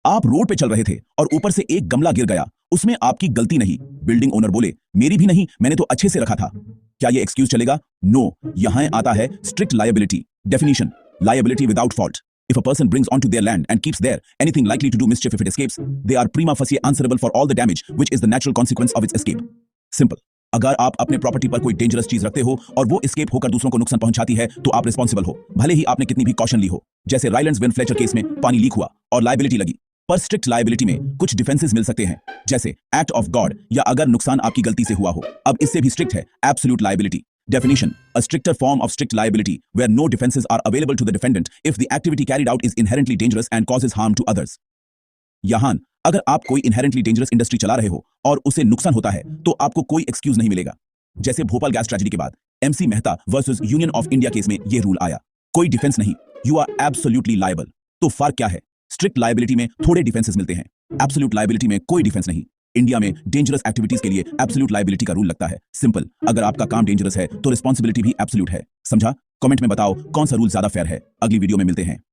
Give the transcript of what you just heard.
आप रोड पे चल रहे थे और ऊपर से एक गमला गिर गया, उसमें आपकी गलती नहीं। बिल्डिंग ओनर बोले, मेरी भी नहीं, मैंने तो अच्छे से रखा था। क्या ये एक्सक्यूज चलेगा? नो। यहां आता है strict liability definition. Liability without fault. If a person brings onto their land and keeps there anything likely to do mischief if it escapes, they are prima facie answerable for all the damage which is the natural consequence of its escape. Simple. अगर आप अपने property पर कोई dangerous चीज रखते हो और वो एस्केप होकर दूसरों को नुकसान पहुंचाती है तो आप रिस्पॉन्सिबल हो, भले ही आपने कितनी भी कॉशन ली हो। जैसे राइलैंड्स विन फ्लेचर केस में पानी लीक हुआ और लायबिलिटी लगी, पर स्ट्रिक्ट लायबिलिटी में कुछ डिफेंसेस मिल सकते हैं, जैसे एक्ट ऑफ गॉड या अगर नुकसान आपकी गलती से हुआ हो। अब इससे भी स्ट्रिक्ट है absolute liability definition. A stricter form of strict liability where no defenses are available to the defendant if the activity carried out is inherently dangerous and causes harm to others. यहां अगर आप कोई inherently dangerous industry चला रहे हो और उसे नुकसान होता है तो आपको कोई एक्सक्यूज नहीं मिलेगा। जैसे भोपाल गैस ट्रेजेडी के बाद MC Mehta versus union of India case में यह रूल आया, कोई डिफेंस नहीं, यू आर एब्सोल्युटली लायबल। तो फर्क क्या है? स्ट्रिक्ट लायबिलिटी में थोड़े डिफेंसेस मिलते हैं, एब्सोल्यूट लायबिलिटी में कोई डिफेंस नहीं। इंडिया में डेंजरस एक्टिविटीज के लिए एब्सोल्यूट लायबिलिटी का रूल लगता है। सिंपल, अगर आपका काम डेंजरस है तो रिस्पॉन्सिबिलिटी भी एब्सोल्यूट है। समझा? कमेंट में बताओ कौन सा रूल ज्यादा फेयर है। अगली वीडियो में मिलते हैं।